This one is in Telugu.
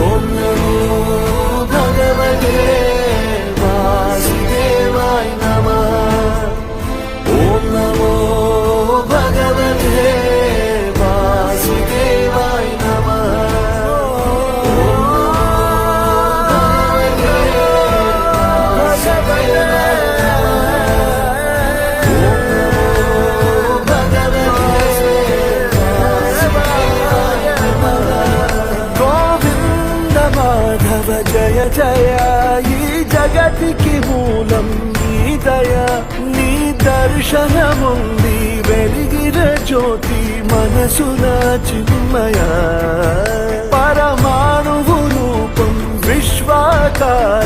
ఓం నమో భగవతే వాసుదేవాయ నమః. ఓం నమో భగవతే వాసుదేవాయ నమః. జయ జయ ఈ జగతికి మూలం నీ దయ, నీ దర్శనముంది వెలిగిన జ్యోతి మనసున చిన్మయ. పరమాణువు రూపం విశ్వాకార